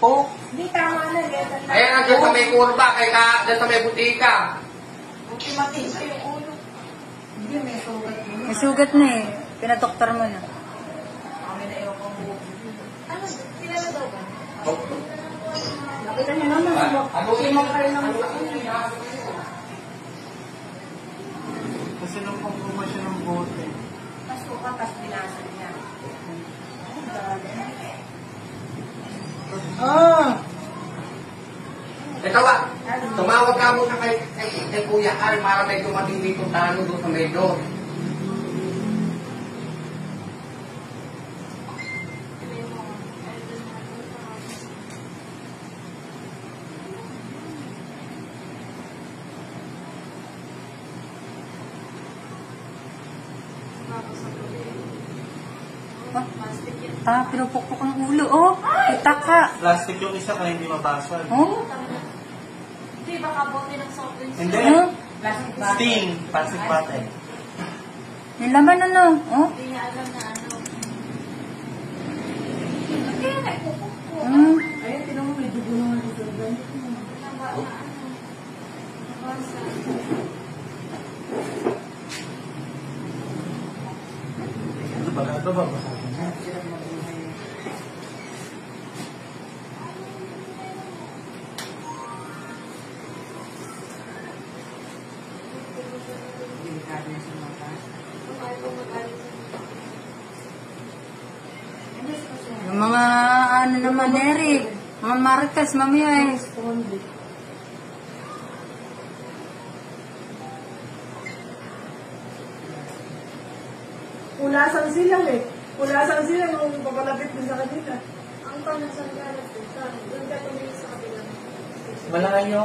po. Hindi, tama na. Ayan nga dyan sa may kurba, kay ka, dyan sa may butika. Ultimating sa yung ulo. Hindi, may sugat mo. May sugat na eh. Pinadoktor mo na. Kami na ewan kong buhok. Ano, kilala daw ba? Nakita niyo naman, simang pa rin naman sa kanya. Kasi nung pagpuma siya ng bote. Tapos kukatas, binasan niya. Ikaw tumawag ka muna kay Kuya Al para may dumating dito talo doon sa medyo. Pinupukpok ang ulo, oh. Kita ka. Plastic yung isa kaya hindi mabasag. Oh? Hindi, baka bote ng soft drinks. Hindi. Ano? Plastic bag. Sting. Plastic bottle. May laman ano? Oh? Hindi niya alam na ano. Ayun, tinan mo, may dugo naman ito. Ano ba? Ito ba? Basagin na. Yung mga ano naman, Eric. Mga marites, mamaya eh. Pulasan sila eh. Pulasan sila nung papalapit din sa kanila. Ang panasan ka na ito, doon ka tumingin sa kabila. Wala kayo.